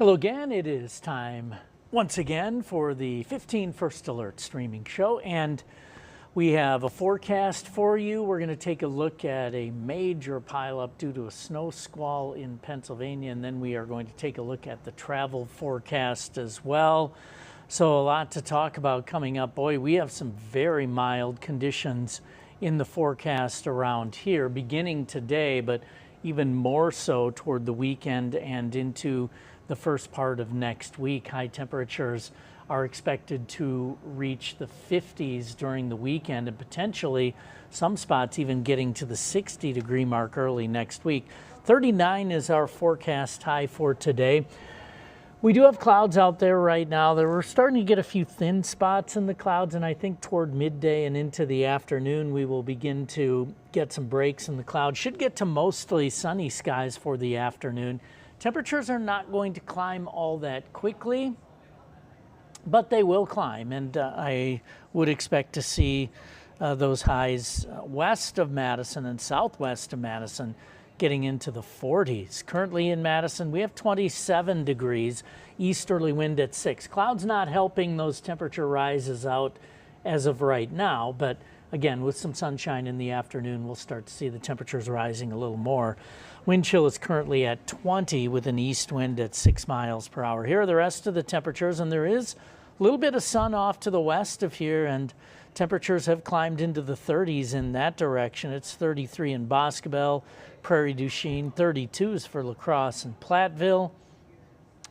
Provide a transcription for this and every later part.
Hello again. It is time once again for the 15 First Alert streaming show, and we have a forecast for you. We're going to take a look at a major pileup due to a snow squall in Pennsylvania, and then we are going to take a look at the travel forecast as well. So a lot to talk about coming up. Boy, we have some very mild conditions in the forecast around here beginning today, but even more so toward the weekend and into the first part of next week. High temperatures are expected to reach the 50s during the weekend, and potentially some spots even getting to the 60-degree mark early next week. 39 is our forecast high for today. We do have clouds out there right now. We're starting to get a few thin spots in the clouds, and I think toward midday and into the afternoon we will begin to get some breaks in the clouds. Should get to mostly sunny skies for the afternoon. Temperatures are not going to climb all that quickly, but they will climb, and I would expect to see those highs west of Madison and southwest of Madison getting into the 40s. Currently in Madison, we have 27 degrees, easterly wind at 6. Clouds not helping those temperature rises out as of right now, but again, with some sunshine in the afternoon, we'll start to see the temperatures rising a little more. Wind chill is currently at 20 with an east wind at 6 miles per hour. Here are the rest of the temperatures, and there is a little bit of sun off to the west of here, and temperatures have climbed into the 30s in that direction. It's 33 in Boscobel, Prairie du Chien, 32s for La Crosse and Platteville,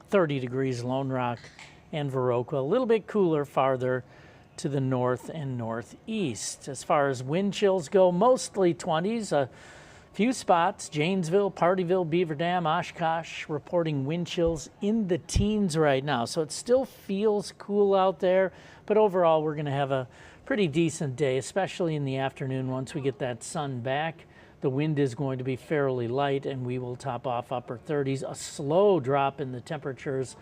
30 degrees Lone Rock and Viroqua. A little bit cooler farther to the north and northeast. As far as wind chills go, mostly 20s. A few spots, Janesville, Partyville, Beaver Dam, Oshkosh, reporting wind chills in the teens right now. So it still feels cool out there, but overall we're going to have a pretty decent day, especially in the afternoon. Once we get that sun back, the wind is going to be fairly light, and we will top off upper 30s. A slow drop in the temperatures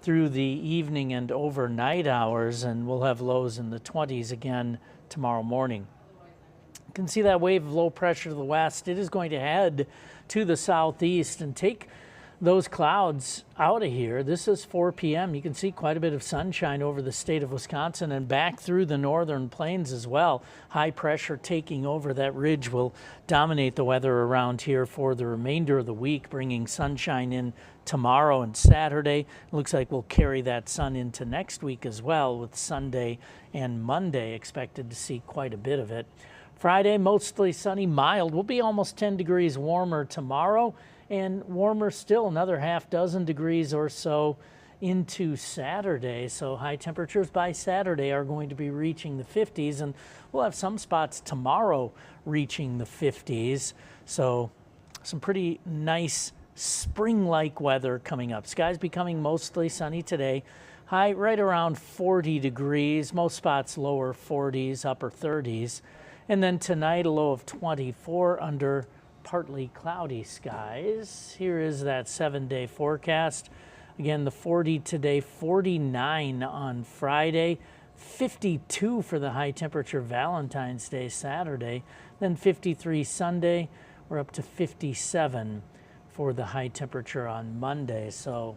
through the evening and overnight hours, and we'll have lows in the 20s again tomorrow morning. You can see that wave of low pressure to the west. It is going to head to the southeast and take those clouds out of here. This is 4 p.m. You can see quite a bit of sunshine over the state of Wisconsin and back through the northern plains as well. High pressure taking over. That ridge will dominate the weather around here for the remainder of the week, bringing sunshine in tomorrow and Saturday. It looks like we'll carry that sun into next week as well, with Sunday and Monday expected to see quite a bit of it. Friday, mostly sunny, mild. We'll be almost 10 degrees warmer tomorrow, and warmer still, another half dozen degrees or so into Saturday. So high temperatures by Saturday are going to be reaching the 50s, and we'll have some spots tomorrow reaching the 50s. So some pretty nice spring-like weather coming up. Skies becoming mostly sunny today. High right around 40 degrees, most spots lower 40s, upper 30s. And then tonight, a low of 24 under partly cloudy skies. Here is that 7-day forecast. Again, the 40 today, 49 on Friday, 52 for the high temperature Valentine's Day Saturday, then 53 Sunday. We're up to 57 for the high temperature on Monday. So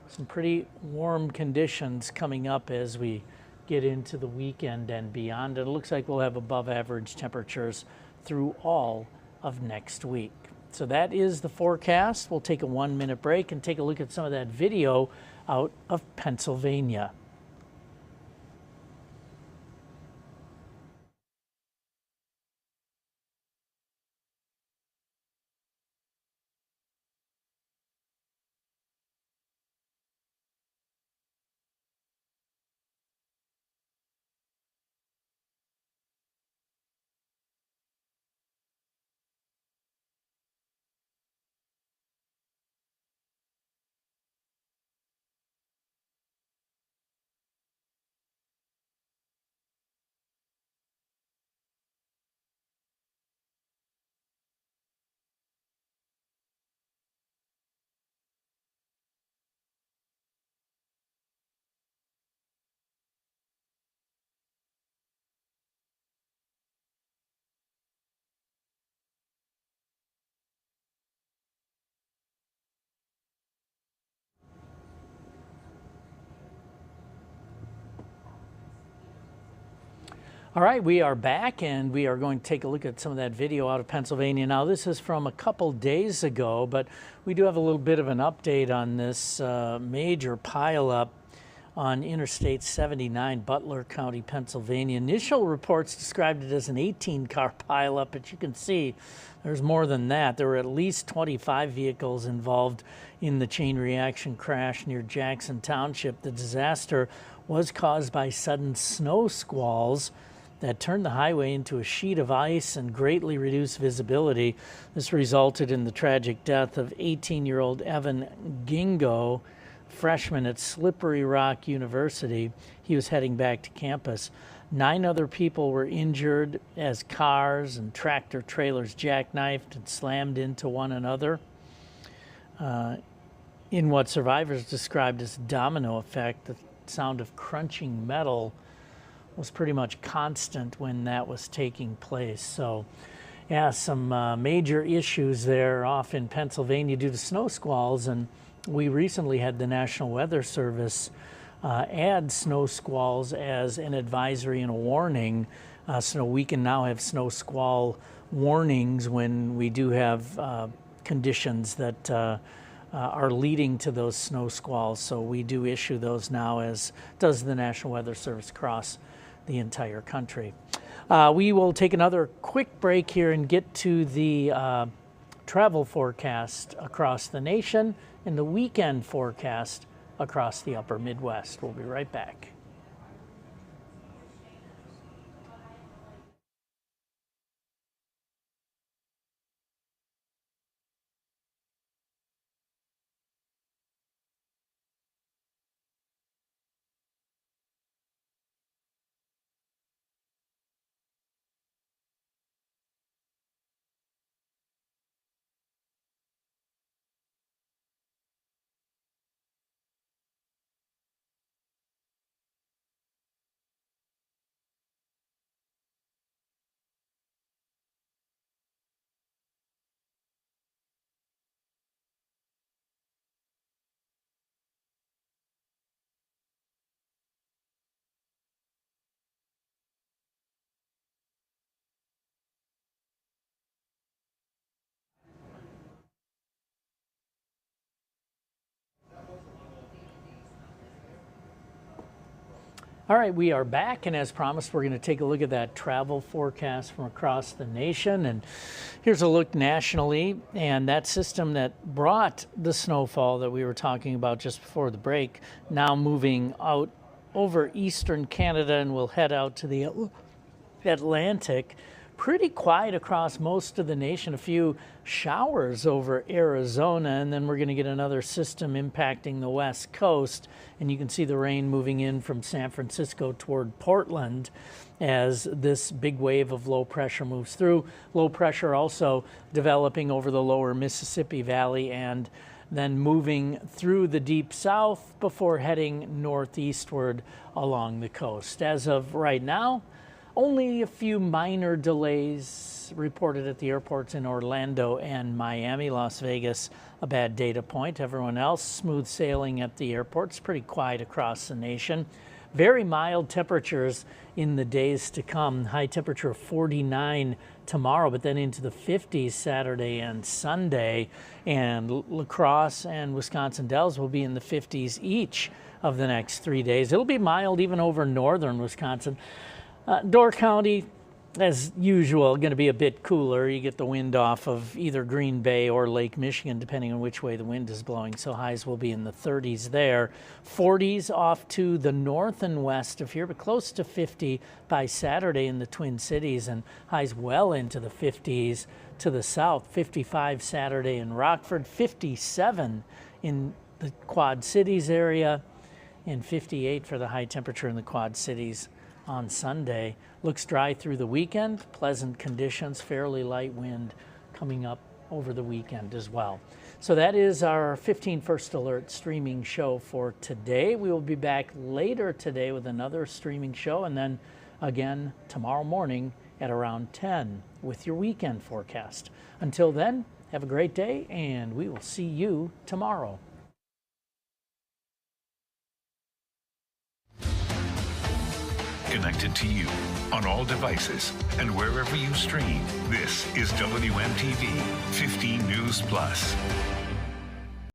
some pretty warm conditions coming up as we get into the weekend and beyond. It looks like we'll have above average temperatures through all of next week. So that is the forecast. We'll take a 1-minute break and take a look at some of that video out of Pennsylvania. All right, we are back and we are going to take a look at some of that video out of Pennsylvania. Now, this is from a couple days ago, but we do have a little bit of an update on this major pileup on Interstate 79, Butler County, Pennsylvania. Initial reports described it as an 18-car pileup, but you can see there's more than that. There were at least 25 vehicles involved in the chain reaction crash near Jackson Township. The disaster was caused by sudden snow squalls that turned the highway into a sheet of ice and greatly reduced visibility. This resulted in the tragic death of 18-year-old Evan Gingo, freshman at Slippery Rock University. He was heading back to campus. 9 other people were injured as cars and tractor trailers jackknifed and slammed into one another in what survivors described as domino effect. The sound of crunching metal was pretty much constant when that was taking place. So yeah, some major issues there off in Pennsylvania due to snow squalls, and we recently had the National Weather Service add snow squalls as an advisory and a warning. So we can now have snow squall warnings when we do have conditions that are leading to those snow squalls. So we do issue those now, as does the National Weather Service across the entire country. We will take another quick break here and get to the travel forecast across the nation and the weekend forecast across the upper Midwest. We'll be right back. All right, we are back, and as promised, we're going to take a look at that travel forecast from across the nation. And here's a look nationally, and that system that brought the snowfall that we were talking about just before the break, now moving out over eastern Canada and will head out to the Atlantic. Pretty quiet across most of the nation. A few showers over Arizona, and then we're going to get another system impacting the west coast. And you can see the rain moving in from San Francisco toward Portland as this big wave of low pressure moves through. Low pressure also developing over the lower Mississippi Valley and then moving through the deep south before heading northeastward along the coast. As of right now, only a few minor delays reported at the airports in Orlando and Miami. Las Vegas, a bad data point. Everyone else, smooth sailing at the airports. Pretty quiet across the nation. Very mild temperatures in the days to come. High temperature of 49 tomorrow, but then into the 50s Saturday and Sunday. And La Crosse and Wisconsin Dells will be in the 50s each of the next 3 days. It'll be mild even over northern Wisconsin. Door County, as usual, going to be a bit cooler. You get the wind off of either Green Bay or Lake Michigan, depending on which way the wind is blowing. So highs will be in the 30s there. 40s off to the north and west of here, but close to 50 by Saturday in the Twin Cities, and highs well into the 50s to the south. 55 Saturday in Rockford, 57 in the Quad Cities area, and 58 for the high temperature in the Quad Cities on Sunday. Looks dry through the weekend. Pleasant conditions, fairly light wind coming up over the weekend as well. So that is our 15 First Alert streaming show for today. We will be back later today with another streaming show, and then again tomorrow morning at around 10 with your weekend forecast. Until then, have a great day, and we will see you tomorrow. connected to you on all devices and wherever you stream. This is WMTV 15 News Plus.